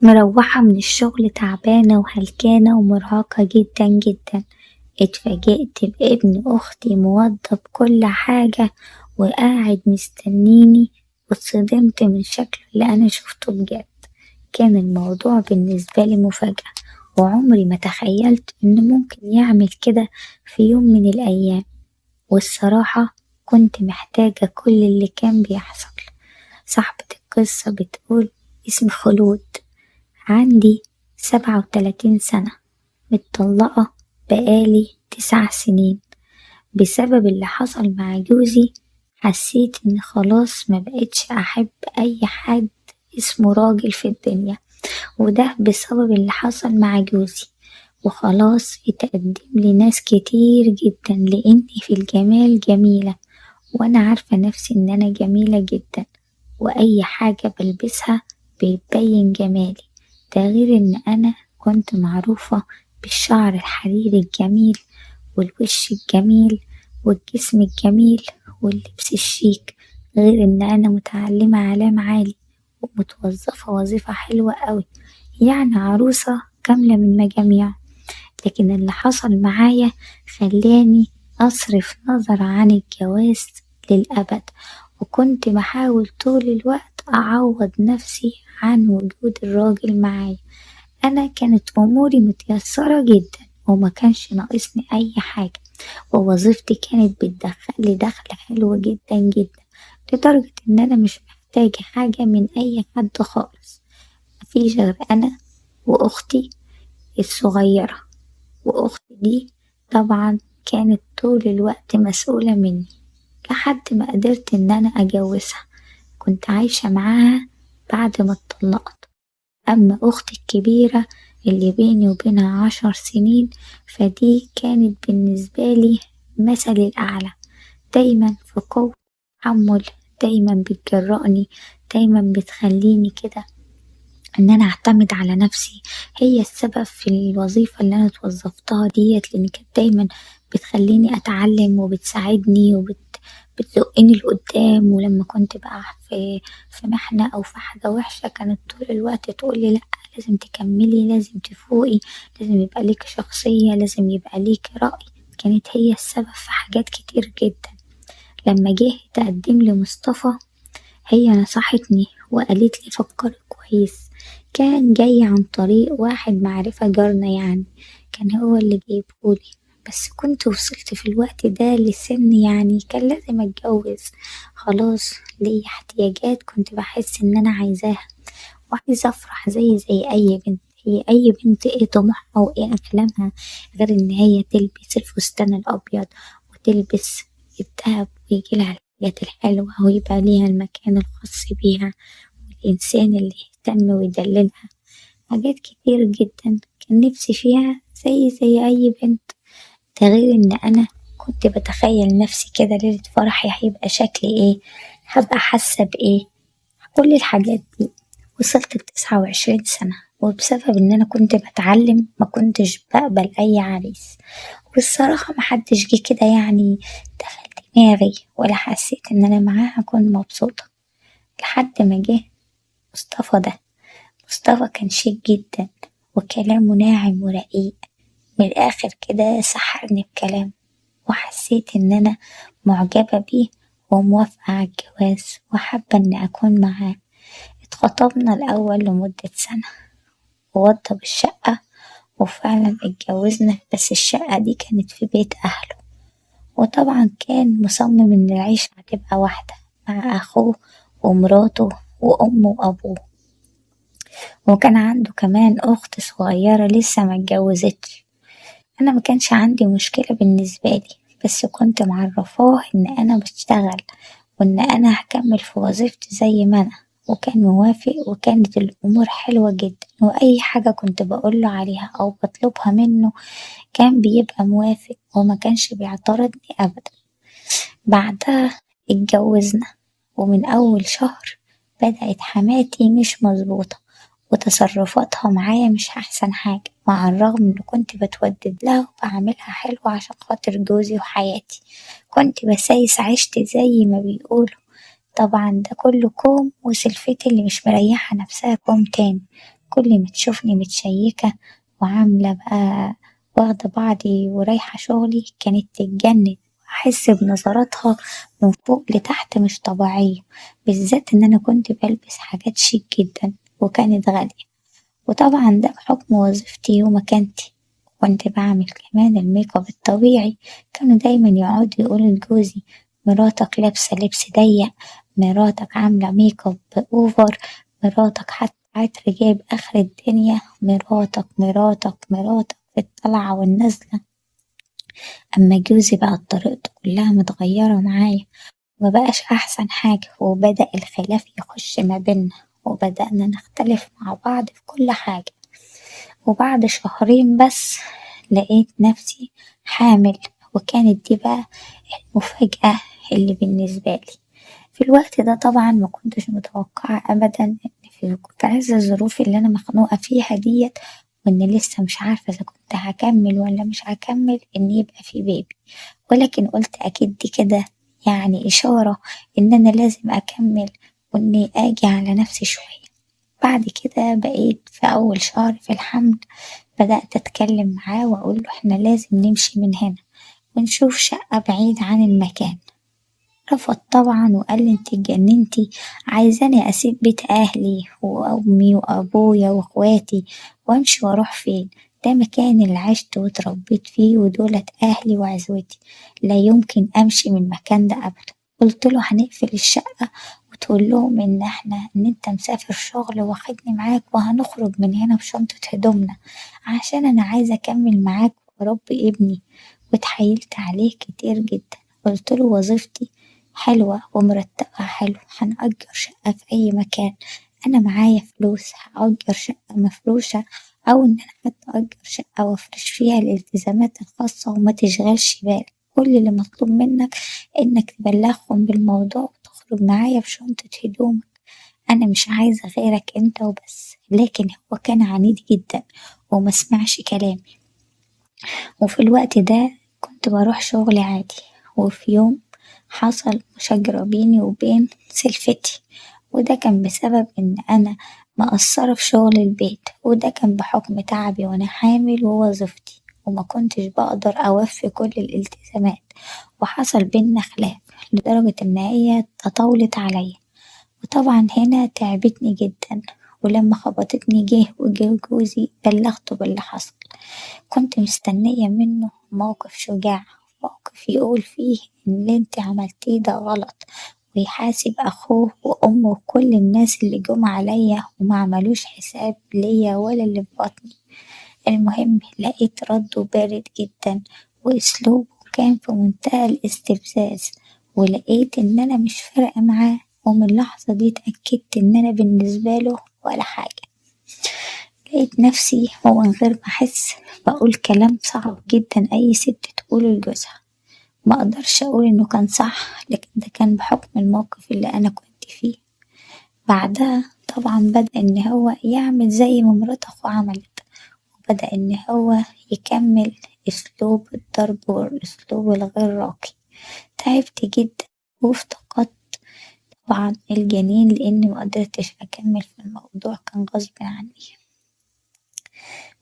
مروحة من الشغل تعبانة وهلكانة ومرهقة جدا جدا. اتفاجئت بابن أختي موضب كل حاجة وقاعد مستنيني، واتصدمت من شكله اللي أنا شفته بجد. كان الموضوع بالنسبة لي مفاجأة، وعمري ما تخيلت إنه ممكن يعمل كده في يوم من الأيام. والصراحة كنت محتاجة كل اللي كان بيحصل. صاحبة القصة بتقول: اسمي خلود، عندي 37 سنة، متطلقة بقالي 9 سنين. بسبب اللي حصل مع جوزي حسيت إن خلاص ما بقتش أحب أي حد اسمه راجل في الدنيا، وده بسبب اللي حصل مع جوزي. وخلاص اتقدم لي ناس كتير جدا لأني في الجمال جميلة، وأنا عارفة نفسي إن أنا جميلة جدا، وأي حاجة بلبسها بيبين جمالي. ده غير إن أنا كنت معروفة بالشعر الحريري الجميل والوش الجميل والجسم الجميل واللبس الشيك، غير إن أنا متعلمة علام عالي ومتوظفة وظيفة حلوة أوي، يعني عروسة كاملة من مجاميع. لكن اللي حصل معايا خلاني أصرف نظر عن الجواز للأبد، وكنت بحاول طول الوقت أعوض نفسي عن وجود الراجل معايا. أنا كانت أموري متيسرة جدا وما كانش ناقصني أي حاجة، ووظيفتي كانت بتدخلي دخل حلو جدا جدا، لدرجة إن أنا مش محتاجة حاجة من أي حد خالص. مفيش غير أنا وأختي الصغيرة، وأختي دي طبعا كانت طول الوقت مسؤولة مني لحد ما قدرت إن أنا أجوزها. كنت عايشة معاها بعد ما اتطلقت. أما أختي الكبيرة اللي بيني وبينها 10 سنين، فدي كانت بالنسبة لي مثل الأعلى، دايما في قوة تحمل، دايما بتجرأني، دايما بتخليني كده ان انا اعتمد على نفسي. هي السبب في الوظيفة اللي انا اتوظفتها ديت، لان كانت دايما بتخليني اتعلم وبتساعدني بتزقني لقدام. ولما كنت بقى في محنة او في حاجة وحشة كانت طول الوقت تقولي: لا، لازم تكملي، لازم تفوقي، لازم يبقى ليك شخصية، لازم يبقى ليك رأي. كانت هي السبب في حاجات كتير جدا. لما جه تقدم لي مصطفى، هي نصحتني وقالت لي: فكري كويس. كان جاي عن طريق واحد معرفة جارنا يعني، كان هو اللي جايبهولي. بس كنت وصلت في الوقت ده لسن يعني كان لازم اتجوز، خلاص ليا احتياجات كنت بحس ان انا عايزاها، وعايزة افرح زي اي بنت. هي اي بنت ايه طموحها وايه احلامها غير ان هي تلبس الفستان الابيض وتلبس الدهب ويجيلها الحاجات الحلوة ويبقى ليها المكان الخاص بيها، والإنسان اللي يهتم ويدللها. حاجات كتير جدا كان نفسي فيها زي أي بنت. ده غير إن أنا كنت بتخيل نفسي كده ليلة فرحي هيبقى شكلي إيه، هبقى حاسة بإيه، كل الحاجات دي. وصلت ل29 سنة، وبسبب إن أنا كنت بتعلم ما كنتش بقبل أي عريس. والصراحة محدش جه كده يعني دخل دماغي، ولا حسيت إن أنا معاه هكون مبسوطة، لحد ما جه مصطفى ده. مصطفى كان شيك جدا وكلامه ناعم ورقيق، من الآخر كده سحرني بكلامه، وحسيت إن أنا معجبة بيه وموافقة على الجواز وحابة إني أكون معاه. اتخطبنا الأول لمدة سنة ووضب الشقة، وفعلا اتجوزنا، بس الشقة دي كانت في بيت أهله. وطبعا كان مصمم إن العيشة هتبقى واحدة مع أخوه ومراته وأمه وأبوه، وكان عنده كمان أخت صغيرة لسه ما اتجوزتش. أنا ما كانش عندي مشكلة بالنسبة لي، بس كنت معرفاه إن أنا بشتغل وإن أنا هكمل في وظيفتي زي ما أنا، وكان موافق، وكانت الأمور حلوة جدا. وأي حاجة كنت بقوله عليها أو بطلبها منه كان بيبقى موافق وما كانش بيعترضني أبدا. بعدها اتجوزنا، ومن أول شهر بدأت حماتي مش مظبوطة، وتصرفاتها معايا مش أحسن حاجة، مع الرغم إن كنت بتودد لها وبعملها حلو عشان خاطر جوزي وحياتي. كنت بسايس عيشتي زي ما بيقولوا. طبعا ده كله كوم، وسلفتي اللي مش مريحة نفسها كوم تاني. كل ما تشوفني متشيكة وعاملة بقى واخدة بعضي ورايحة شغلي كانت تتجنن، أحس بنظراتها من فوق لتحت مش طبيعية، بالذات إن أنا كنت بلبس حاجات شيك جدا وكانت غالية، وطبعا ده بحكم وظيفتي ومكانتي. كنت بعمل كمان الميك اب الطبيعي، كانوا دايما يقعدوا يقولوا لجوزي مراتك لابسة لبس ضيق، مراتك عاملة ميك اب اوفر، مراتك حتى عطر جايب اخر الدنيا، مراتك مراتك مراتك في الطلعة والنزلة. اما جوزي بقى طريقته كلها متغيرة معايا، مبقاش احسن حاجة، وبدأ الخلاف يخش ما بينا، وبدأنا نختلف مع بعض في كل حاجة. وبعد شهرين بس لقيت نفسي حامل، وكانت دي بقى المفاجأة اللي بالنسبة لي. في الوقت ده طبعا ما كنتش متوقعة أبدا إن في عز الظروف اللي أنا مخنوقة فيها ديت، وإن لسه مش عارفة إذا كنت هكمل ولا مش هكمل إن يبقى في بيبي، ولكن قلت أكيد دي كده يعني إشارة إن أنا لازم أكمل، وإني أجي على نفسي شوية. بعد كده بقيت في أول شهر في الحمل بدأت أتكلم معاه وأقول له إحنا لازم نمشي من هنا ونشوف شقة بعيد عن المكان. رفض طبعا وقال لي انت اتجننتي، عايزاني اسيب بيت اهلي وامي وابويا واخواتي وامشي واروح فين؟ ده مكان اللي عشت واتربيت فيه ودولت اهلي وعزوتي، لا يمكن امشي من المكان ده ابدا. قلت له هنقفل الشقة وتقول لهم ان انت مسافر شغل واخدني معاك، وهنخرج من هنا بشنطة هدومنا عشان انا عايزة اكمل معاك واربي ابني. واتحايلت عليه كتير جدا، قلت له وظيفتي حلوة ومرتبها حلو، هنأجر شقة في أي مكان، أنا معايا فلوس هأجر شقة مفروشة، أو إن أنا حتى أجر شقة وأفرش فيها الالتزامات الخاصة وما تشغلش بالك، كل اللي مطلوب منك إنك تبلغهم بالموضوع وتخرج معايا بشنطة هدومك، أنا مش عايزة غيرك أنت وبس. لكن هو كان عنيد جدا ومسمعش كلامي. وفي الوقت ده كنت بروح شغلي عادي، وفي يوم حصل مشاجرة بيني وبين سلفتي، وده كان بسبب إن أنا مقصرة في شغل البيت، وده كان بحكم تعبي وأنا حامل ووظيفتي، وما كنتش بقدر أوفي كل الالتزامات، وحصل بينا خلاف لدرجة إن هي تطاولت عليا، وطبعا هنا تعبتني جدا. ولما خبطتني وجه جوزي بلغته باللي حصل، كنت مستنية منه موقف شجاع، موقف يقول فيه إن اللي انت عملتيه ده غلط، ويحاسب أخوه وأمه وكل الناس اللي جم عليا وما عملوش حساب ليا ولا اللي في بطني. المهم لقيت رده بارد جدا وأسلوبه كان في منتهى الاستفزاز، ولقيت إن أنا مش فارقة معاه، ومن اللحظة دي اتأكدت إن أنا بالنسبة له ولا حاجة. لقيت نفسي ومن غير ما أحس بقول كلام صعب جدا أي ست تقوله لجوزها، ما أقدرش أقول إنه كان صح، لكن ده كان بحكم الموقف اللي أنا كنت فيه. بعدها طبعا بدأ إن هو يعمل زي ما مرات أخوه عملت، وبدأ إن هو يكمل أسلوب الضرب والأسلوب الغير راقي. تعبت جدا وافتقدت طبعا الجنين، لأني مقدرتش أكمل في الموضوع، كان غصب عني.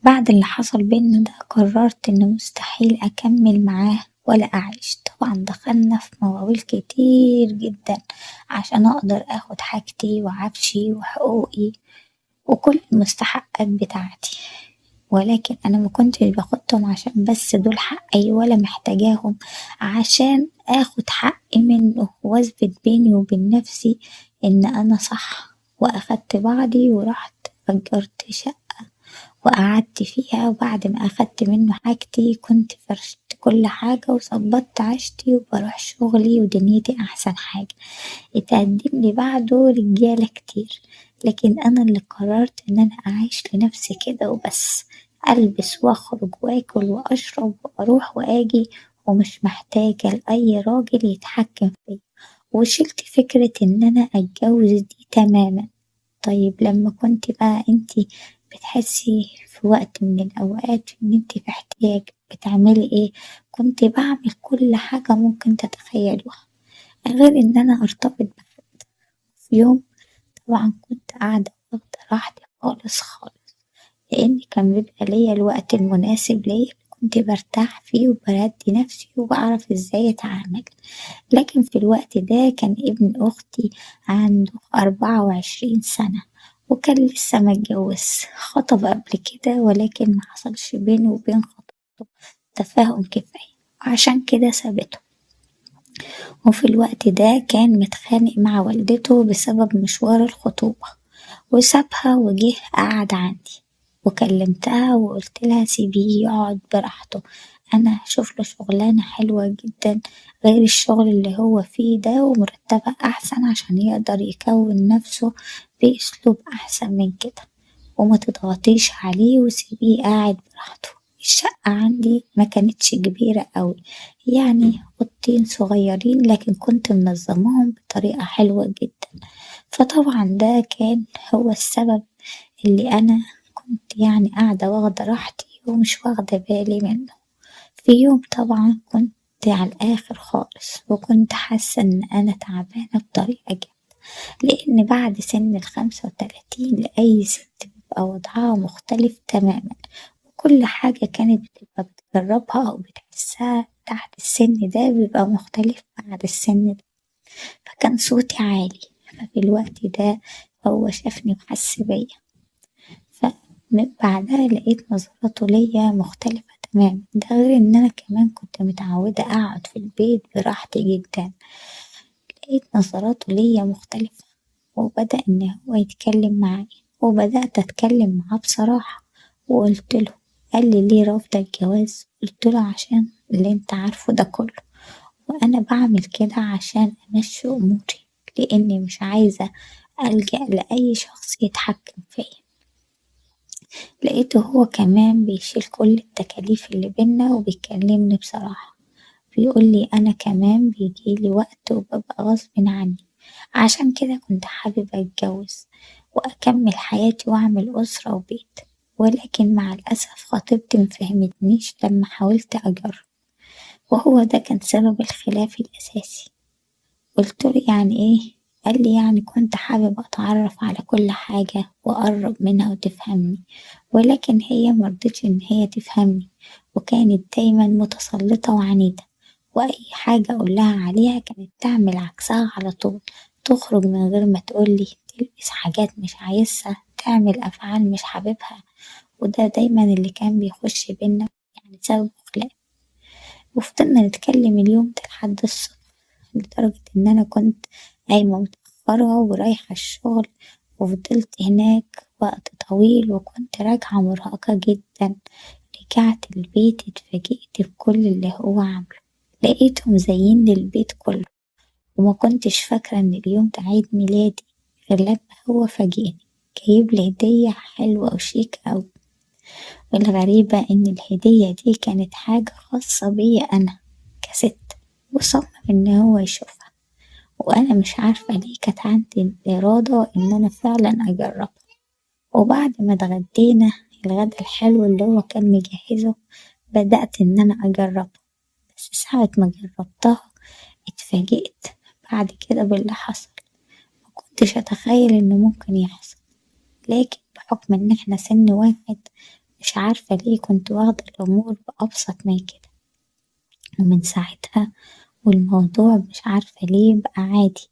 بعد اللي حصل بينا ده قررت إن مستحيل أكمل معاه ولا أعيش. طبعا دخلنا في مواويل كتير جدا عشان أقدر أخد حاجتي وعفشي وحقوقي وكل المستحقات بتاعتي، ولكن أنا ما كنتش باخدهم عشان بس دول حقي، ولا محتاجاهم عشان أخد حقي منه وأثبت بيني وبين نفسي إن أنا صح. وأخدت بعضي ورحت أجرت شقة وقعدت فيها، وبعد ما أخدت منه حاجتي كنت فرشت كل حاجة وظبطت عيشتي وبروح شغلي ودنيتي أحسن حاجة. اتقدم لي بعده رجالة كتير، لكن أنا اللي قررت إن أنا أعيش لنفسي كده وبس، ألبس وأخرج وأكل وأشرب وأروح وأجي، ومش محتاجة لأي راجل يتحكم فيا، وشلت فكرة إن أنا أتجوز دي تماما. طيب لما كنت بقى انتي بتحسي في وقت من الأوقات إن انتي في احتياج بتعملي ايه؟ كنت بعمل كل حاجة ممكن تتخيلوها، غير إن أنا أرتبط بحد. في يوم طبعا كنت قاعدة واخدة راحتي خالص خالص، لأن كان بيبقى ليا الوقت المناسب ليا اللي كنت برتاح فيه وبهدي نفسي وبعرف ازاي اتعامل. لكن في الوقت ده كان ابن أختي عنده 24 سنة وكان لسه متجوزش، خطب قبل كده ولكن محصلش بينه وبين خطيبته تفاهم كفاية وعشان كده سابته. وفي الوقت ده كان متخانق مع والدته بسبب مشوار الخطوبة وسابها وجه قعد عندي، وكلمتها وقلتلها سيبيه يقعد براحته، أنا هشوفله شغلانة حلوة جدا غير الشغل اللي هو فيه ده ومرتبة أحسن عشان يقدر يكون نفسه بأسلوب أحسن من كده، وما تضغطيش عليه وسيبيه قاعد براحته. الشقة عندي ما كانتش كبيرة أوي، يعني أوضتين صغيرين لكن كنت منظماهم بطريقة حلوة جدا. فطبعا ده كان هو السبب اللي أنا كنت يعني قاعدة واخدة راحتي ومش واخدة بالي منه. في يوم طبعا كنت على الآخر خالص وكنت حاسة إن أنا تعبانة بطريقة جامدة، لأن بعد سن ال35 لأي ست بيبقى وضعها مختلف تماما، وكل حاجة كانت بتبقى بتجربها أو بتحسها تحت السن ده بيبقى مختلف بعد السن ده. فكان صوتي عالي، ففي الوقت ده هو شافني وحس بيا، فمن بعدها لقيت نظراته ليا مختلفة تماما. ده غير ان انا كمان كنت متعودة اقعد في البيت براحتي جدا، لقيت نظراته ليا مختلفة وبدأ ان هو يتكلم معايا وبدأت اتكلم معاه بصراحة وقلت له. قال لي ليه رافضة الجواز؟ قلت له عشان اللي انت عارفه ده كله، وانا بعمل كده عشان امشي اموري لاني مش عايزة ألجأ لأي شخص يتحكم فيا. لقيته هو كمان بيشيل كل التكاليف اللي بينا وبيكلمني بصراحة، بيقولي أنا كمان بيجيلي وقت وببقى غصب عني، عشان كده كنت حابب أتجوز وأكمل حياتي وأعمل أسرة وبيت، ولكن مع الأسف خطيبتي مفهمتنيش لما حاولت أجرب، وهو ده كان سبب الخلاف الأساسي. قلتله يعني إيه؟ قالي يعني كنت حابب أتعرف على كل حاجة وأقرب منها وتفهمني، ولكن هي مرضتش إن هي تفهمني وكانت دايما متسلطة وعنيدة، وأي حاجة أقولها عليها كانت تعمل عكسها على طول، تخرج من غير ما تقولي، تلبس حاجات مش عايزها، تعمل أفعال مش حاببها، وده دايما اللي كان بيخش بينا يعني سبب خلاف. وفضلنا نتكلم اليوم ده لحد الصبح، لدرجة إن أنا كنت قايمة متأخرة ورايحة الشغل وفضلت هناك وقت طويل وكنت راجعة مرهقة جدا. رجعت البيت اتفاجئت بكل اللي هو عامله، لقيته مزين لي البيت كله وما كنتش فاكرة إن اليوم ده عيد ميلادي غير لما هو فاجئني جايب لي هدية حلوة وشيك أوي. والغريبة إن الهدية دي كانت حاجة خاصة بيا أنا كست، وصمم إن هو يشوفها، وأنا مش عارفة ليه كانت عندي الإرادة إن أنا فعلا أجربها. وبعد ما اتغدينا الغدا الحلو اللي هو كان مجهزه بدأت إن أنا أجربها، بس ساعة ما جربتها اتفاجئت بعد كده باللي حصل، مكنتش أتخيل إنه ممكن يحصل، لكن بحكم إن احنا سن واحد مش عارفة ليه كنت واخدة الأمور بأبسط من كده، ومن ساعتها والموضوع مش عارفة ليه بقى عادي،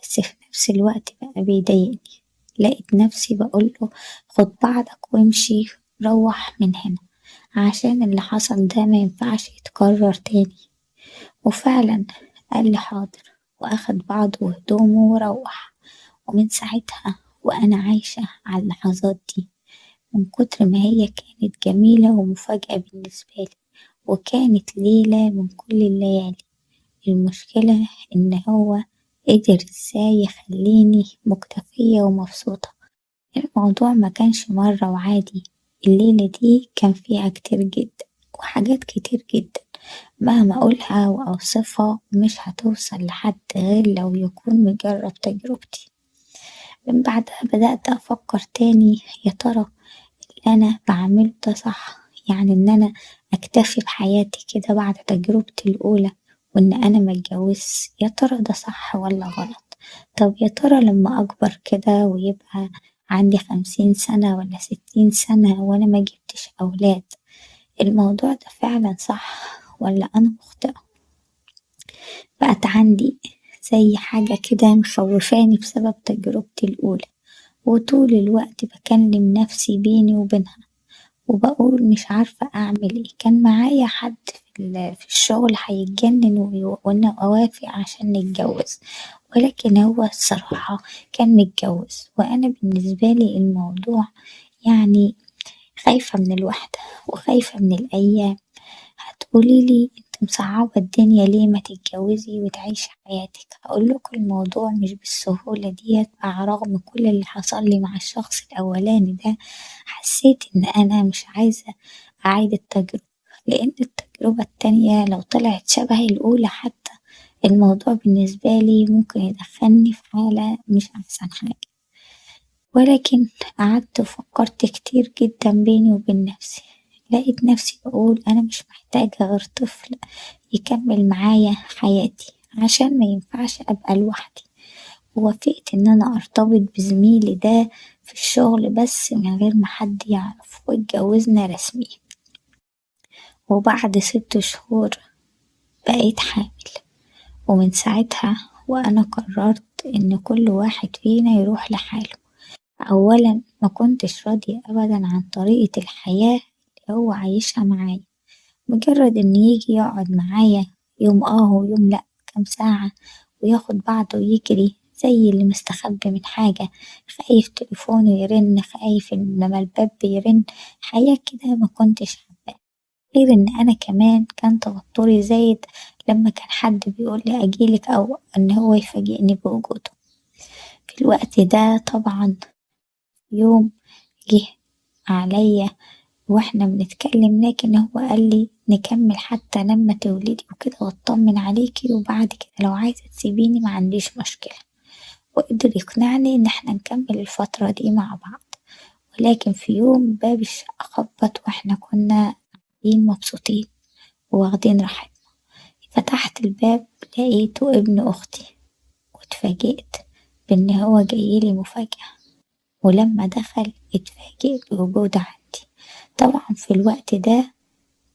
بس في نفس الوقت بقى بيضايقني. لقيت نفسي بقوله خد بعضك وامشي روح من هنا عشان اللي حصل ده ما ينفعش يتكرر تاني. وفعلا قال لي حاضر وأخد بعضه وهدومه وروح، ومن ساعتها وأنا عايشة على اللحظات دي من كتر ما هي كانت جميلة ومفاجأة بالنسبة لي، وكانت ليلة من كل الليالي. المشكلة إن هو قدر ازاي يخليني مكتفية ومبسوطة. الموضوع ما كانش مرة وعادي، الليلة دي كان فيها كتير جدا وحاجات كتير جدا مهما أقولها وأوصفها مش هتوصل لحد غير لو يكون مجرب تجربتي. من بعدها بدأت أفكر تاني، يا ترى اللي أنا بعمله ده صح؟ يعني إن أنا أكتفي بحياتي كده بعد تجربتي الأولى وإن أنا متجوزش، يا ترى ده صح ولا غلط؟ طب يا ترى لما أكبر كده ويبقى عندي 50 سنة ولا 60 سنة وأنا ما جبتش أولاد. الموضوع ده فعلا صح ولا أنا مخطئة؟ بقت عندي زي حاجة كده مخوفاني بسبب تجربتي الأولى، وطول الوقت بكلم نفسي بيني وبينها وبقول مش عارفة أعمل إيه. كان معايا حد في الشغل هيتجنن وإنه أوافق عشان نتجوز، ولكن هو الصراحة كان متجوز، وأنا بالنسبة لي الموضوع يعني خايفة من الوحدة وخايفة من الأيام. هتقوليلي انت مصعبة الدنيا ليه، ما تتجوزي وتعيشي حياتك. هقولكوا الموضوع مش بالسهولة ديت، مع رغم كل اللي حصل لي مع الشخص الأولاني ده حسيت إن أنا مش عايزة أعيد التجربة، لأن التجربة التانية لو طلعت شبه الأولى حتى الموضوع بالنسبة لي ممكن يدخلني في حالة مش أحسن حاجة. ولكن قعدت وفكرت كتير جدا بيني وبين نفسي، لقيت نفسي بقول أنا مش محتاجة غير طفل يكمل معايا حياتي، عشان ما ينفعش أبقى لوحدي. ووافقت إن أنا أرتبط بزميلي ده في الشغل بس من غير ما حد يعرف، واتجوزنا رسمي. وبعد 6 شهور بقيت حامل، ومن ساعتها وأنا قررت إن كل واحد فينا يروح لحاله. أولا ما كنتش راضية أبدا عن طريقة الحياة اللي هو عايشها معايا، مجرد إن يجي يقعد معايا يوم ويوم لأ، كام ساعة وياخد بعضه ويجري زي اللي مستخبي من حاجة، خايف تليفونه يرن، خايف إن لما الباب بيرن، حياة كده ما كنتش حباها. غير إن أنا كمان كان توتري زايد لما كان حد بيقولي أجيلك أو إن هو يفاجئني بوجوده. في الوقت ده طبعا يوم جه عليا واحنا بنتكلم، لكن هو قال لي نكمل حتى لما تولدي وكده واطمن عليكي، وبعد كده لو عايزة تسيبيني ما عنديش مشكلة. وقدر يقنعني ان احنا نكمل الفترة دي مع بعض. ولكن في يوم باب الشقة خبط واحنا كنا قاعدين مبسوطين وواخدين راحتنا، فتحت الباب لقيته ابن اختي، واتفاجئت بان هو جايلي مفاجأة. ولما دخل اتفاجئت بوجوده عندي. طبعا في الوقت ده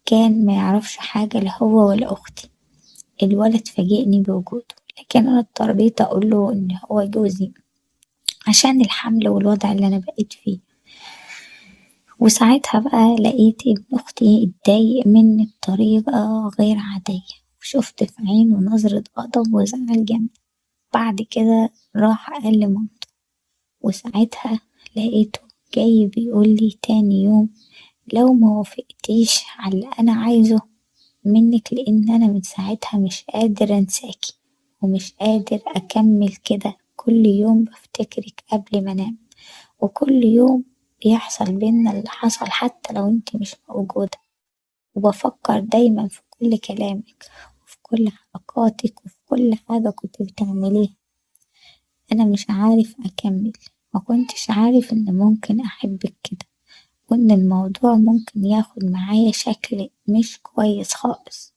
كان ما يعرفش حاجة لا هو ولا أختي. الولد فاجئني بوجوده، لكن أنا اضطريت أقوله إن هو جوزي عشان الحمل والوضع اللي أنا بقيت فيه. وساعتها بقى لقيت ابن أختي اتضايق مني بطريقة غير عادية، وشفت في عينه نظرة غضب وزعل جامد. بعد كده راح قال لمامته، وساعتها لقيته جاي بيقولي تاني يوم لو ما وافقتيش على اللي أنا عايزه منك، لأن أنا من ساعتها مش قادر أنساكي ومش قادر أكمل كده. كل يوم بفتكرك قبل ما أنام، وكل يوم بيحصل بينا اللي حصل حتى لو انتي مش موجودة، وبفكر دايما في كل كلامك وفي كل حركاتك وفي كل حاجة كنت بتعمليها. أنا مش عارف أكمل، ما كنتش عارف إن ممكن أحبك كده، وإن الموضوع ممكن ياخد معايا شكل مش كويس خالص.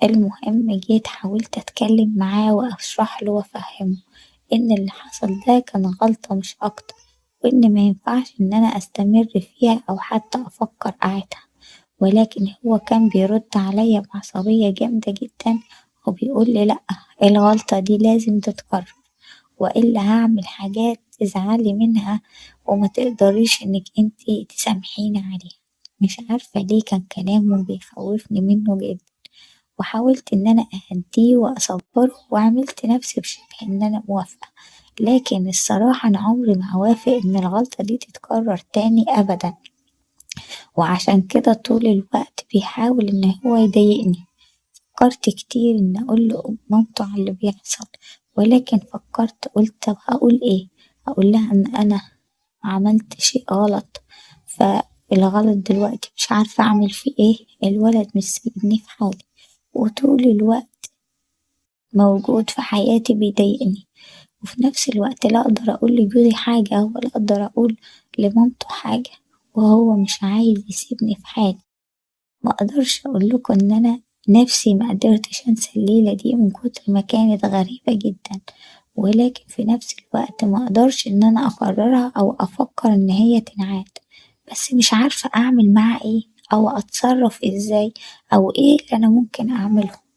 المهم جيت حاولت أتكلم معاه وأشرح له وأفهمه إن اللي حصل ده كان غلطة مش أكتر، وإن ما ينفعش إن أنا أستمر فيها أو حتى أفكر أعيدها. ولكن هو كان بيرد عليا بعصبية جامدة جدا وبيقولي لأ، الغلطة دي لازم تتكرر، وإلا هعمل حاجات تزعلي منها وما تقدريش إنك انتي تسامحيني عليها. مش عارفة ليه كان كلامه بيخوفني منه جدا، وحاولت إن أنا أهديه وأصبره وعملت نفسي بشبه إن أنا موافقة، لكن الصراحة أنا عمري ما هوافق إن الغلطة دي تتكرر تاني أبدا. وعشان كده طول الوقت بيحاول إن هو يضايقني. فكرت كتير إن أقوله مامته على اللي بيحصل، ولكن فكرت قلت طب هقول إيه؟ هقول لها إن أنا عملت شيء غلط، فالغلط دلوقتي مش عارفة أعمل فيه إيه، الولد مش سايبني في حالي وطول الوقت موجود في حياتي بيضايقني. وفي نفس الوقت لا أقدر أقول لجوزي حاجة ولا أقدر أقول لمامته حاجة، وهو مش عايز يسيبني في حالي. ما أقدرش أقول لكم إن أنا نفسي ما قدرتش أنسى الليلة دي من كتر ما كانت غريبة جدا، ولكن في نفس الوقت مقدرش إن أنا أقررها أو أفكر إن هي تنعاد، بس مش عارفة أعمل معاها إيه أو أتصرف إزاي أو إيه اللي أنا ممكن أعمله.